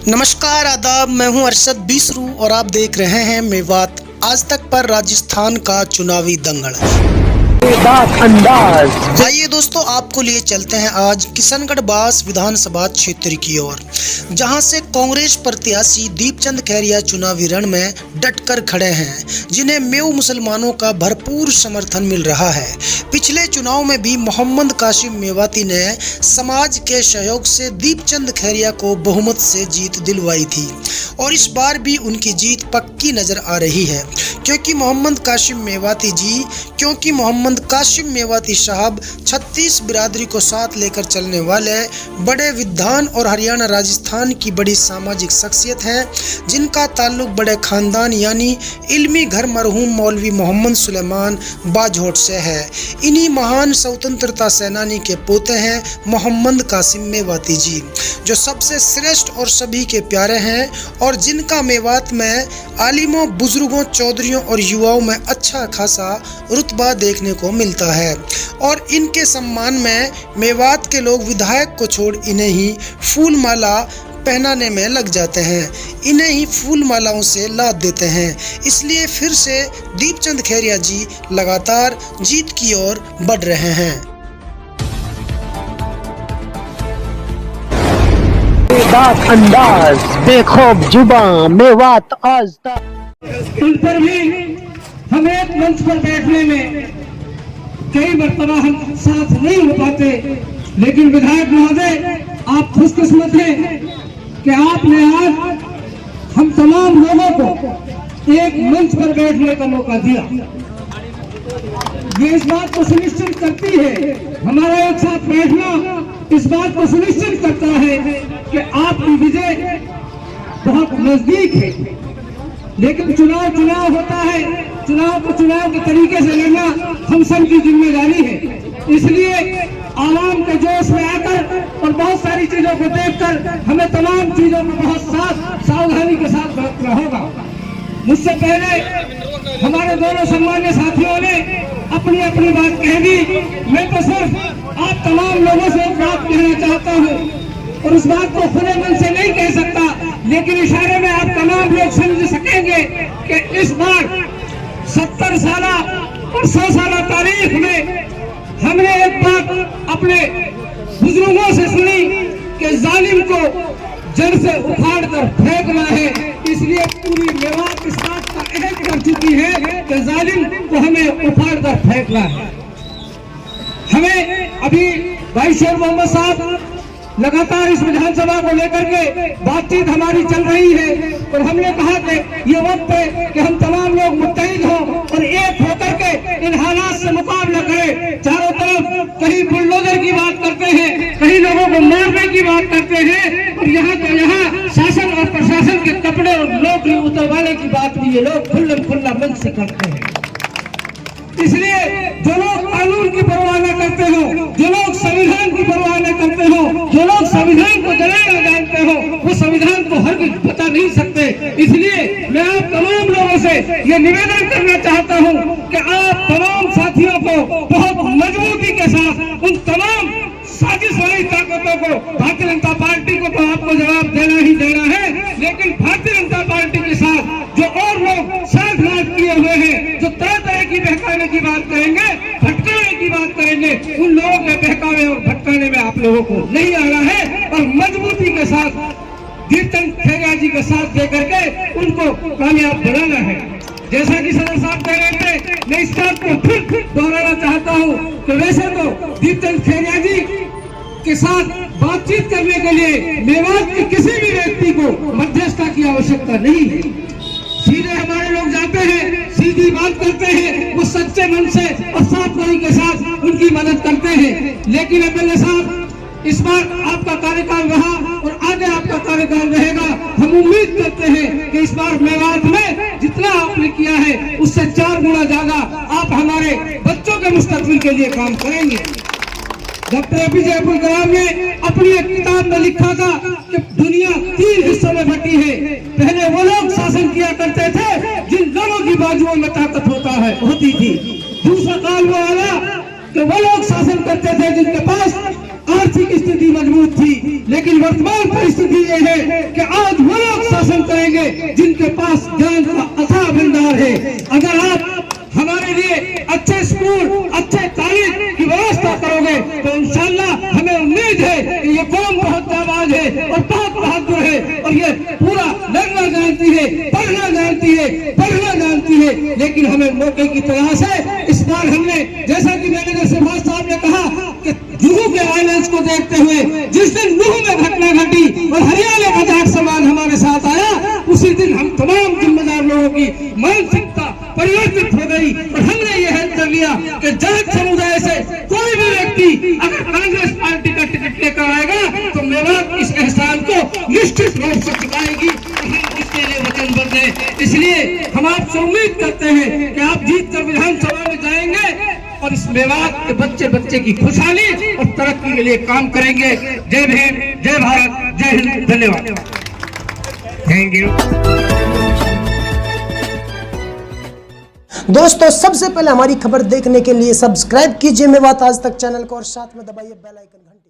नमस्कार आदाब, मैं हूं अरशद बीसरू और आप देख रहे हैं मेवात आज तक पर राजस्थान का चुनावी दंगल। आइए दोस्तों, आपको लिए चलते हैं आज किशनगढ़ बास विधानसभा क्षेत्र की ओर, जहां से कांग्रेस प्रत्याशी दीपचंद खैरिया चुनावी रण में डटकर खड़े हैं, जिन्हें मेव मुसलमानों का भरपूर समर्थन मिल रहा है। पिछले चुनाव में भी मोहम्मद कासिम मेवाती ने समाज के सहयोग से दीपचंद खैरिया को बहुमत से जीत दिलवाई थी और इस बार भी उनकी जीत पक्की नजर आ रही है, क्योंकि मोहम्मद कासिम मेवाती साहब 36 बिरादरी को साथ लेकर चलने वाले बड़े विद्वान और हरियाणा राजस्थान की बड़ी सामाजिक शख्सियत हैं, जिनका ताल्लुक बड़े खानदान यानी इल्मी घर मरहूम मौलवी मोहम्मद सुलेमान बाजोट से है। इन्हीं महान स्वतंत्रता सेनानी के पोते हैं मोहम्मद कासिम मेवाती जी, जो सबसे श्रेष्ठ और सभी के प्यारे हैं और जिनका मेवात में आलिमों, बुजुर्गों, चौधरियों और युवाओं में अच्छा खासा रुतबा देखने को मिलता है। और इनके सम्मान में मेवात के लोग विधायक को छोड़ इन्हें ही फूल माला पहनाने में लग जाते हैं, इन्हें ही फूल मालाओं से लाद देते हैं। इसलिए फिर से दीपचंद खैरिया जी लगातार जीत की ओर बढ़ रहे हैं। अंदाज बेखौफ जुबान मेवात आज तक। उन पर भी हम एक मंच पर बैठने में कई मरतबा हम साथ नहीं हो पाते, लेकिन विधायक महोदय आप खुशकिस्मत हैं कि आपने आज हम तमाम लोगों को एक मंच पर बैठने का मौका दिया। ये इस बात को सुनिश्चित करती है, हमारा एक साथ बैठना इस बात को सुनिश्चित करता है कि आपकी विजय बहुत नजदीक है। लेकिन चुनाव होता है, चुनाव को चुनाव के तरीके से लड़ना हम सब की जिम्मेदारी है। इसलिए आवाम के जोश में आकर और बहुत सारी चीजों को देखकर हमें तमाम चीजों को बहुत सावधानी के साथ बरतना होगा। मुझसे पहले हमारे दोनों सम्मान्य साथियों ने अपनी अपनी बात कह दी। मैं तो सिर्फ आप तमाम लोगों से एक बात कहना चाहता हूँ और उस बात को खुले मन से नहीं कह सकता, लेकिन इशारे में आप तमाम लोग समझ सकेंगे कि इस बार 70 साल और 100 साल तारीख में हमने एक बात अपने बुजुर्गों से सुनी कि जालिम को जड़ से उखाड़ कर फेंकना है। इसलिए पूरी मेवात इस बात का अहद कर चुकी है कि जालिम को हमें उखाड़ कर फेंकना है। हमें अभी भाई शेर मोहम्मद साहब लगातार इस विधानसभा को लेकर के बातचीत हमारी चल रही है और हमने कहा कि ये वक्त है कि हम तमाम लोग मुत्तहिद हों और एक होकर के इन हालात से मुकाबला करें। चारों तरफ कहीं बुलडोजर की बात करते हैं, कहीं लोगों को मारने की बात करते हैं और यहाँ शासन और प्रशासन के कपड़े और नौकरी उतरवाने की बात भी ये लोग खुल्ला मंच से करते हैं। इसलिए जो लोग कानून की परवाह न करते हो, जो लोग संविधान की परवाह न करते हो, जो लोग संविधान को जलाना जानते हो, वो संविधान को हरगिज़ बता नहीं सकते। इसलिए मैं आप तमाम लोगों से ये निवेदन करना चाहता हूँ कि आप तमाम साथियों को बहुत मजबूती के साथ उन तमाम साजिश वाली ताकतों को, भारतीय जनता पार्टी को तो आपको जवाब देना ही देना है, लेकिन भारतीय जनता पार्टी के साथ जो और लोग साथ किए हुए हैं, जो तरह तरह की बहकाने की बात करेंगे, भटकाने की बात करेंगे, उन लोगों के बहकावे और भटकाने में आप लोगों को नहीं आना है और मजबूती के साथ दीपचंद खैरिया जी के साथ देकर के उनको कामयाब बनाना है। जैसा कि सदर साहब कह रहे थे, मैं इस बात को फिर दोहराना चाहता हूँ कि वैसे तो दीपचंद खैरिया जी के साथ बातचीत करने के लिए मेवात के किसी भी व्यक्ति को मध्यस्थता की आवश्यकता नहीं है। सीधे हमारे लोग जाते हैं, सीधी बात करते हैं, वो सच्चे मन से और साफ दिली के साथ उनकी मदद करते हैं। लेकिन एमएलए साहब, इस बार आपका कार्यकाल रहा और आगे आपका कार्यकाल रहेगा। हम उम्मीद करते हैं कि इस बार मेवात में जितना आपने किया है उससे 4 गुना ज्यादा आप हमारे बच्चों के मुस्तकबिल के लिए काम करेंगे। डॉक्टर एपीजे अब्दुल कलाम ने अपनी एक किताब में लिखा था कि दुनिया 3 हिस्सों में बटी है। पहले वो लोग शासन किया करते थे जिन लोगों की बाजुओं में ताकत होती थी। दूसरा काल वो आया कि वो लोग शासन करते थे जिनके पास आर्थिक स्थिति मजबूत थी, लेकिन वर्तमान परिस्थिति ये है कि आज वो लोग शासन करेंगे जिनके पास ज्ञान का अथाह भंडार है। अगर आप हमारे लिए अच्छे स्कूल, अच्छे तालीम की व्यवस्था करोगे तो इंशाल्लाह हमें उम्मीद है कि ये कौम बहुत जाबाज है और बहुत बहादुर है और ये पूरा लड़ना जानती है, पढ़ना जानती है, पढ़ना जानती है, लेकिन हमें मौके की तलाश है। इस बार हमने, जैसा कि मैनेजर शहबाज साहब ने कहा कि जुहू के वायलेंस को देखते हुए जिस दिन जुहू में घटना घटी और हरियाणा का जाट समाज हमारे साथ आया, उसी दिन हम तमाम जिम्मेदार लोगों की मानसिकता परिवर्तित हो गई और हमने ये हल कर लिया कि जाट समुदाय से कोई भी व्यक्ति अगर कांग्रेस पार्टी का टिकट लेकर आएगा तो मेवात इस एहसान को निश्चित रूप से चुकाएगी और हम इसके लिए वचनबद्ध हैं। इसलिए हम आपसे उम्मीद करते हैं कि आप जीत कर विधानसभा में जाएंगे और इस मेवात के बच्चे बच्चे की खुशहाली और तरक्की के लिए काम करेंगे। जय भीम, जय भारत, जय हिंद, धन्यवाद। Thank you. दोस्तों, सबसे पहले हमारी खबर देखने के लिए सब्सक्राइब कीजिए मेवात आज तक चैनल को और साथ में दबाइए बेल आइकन घंटी।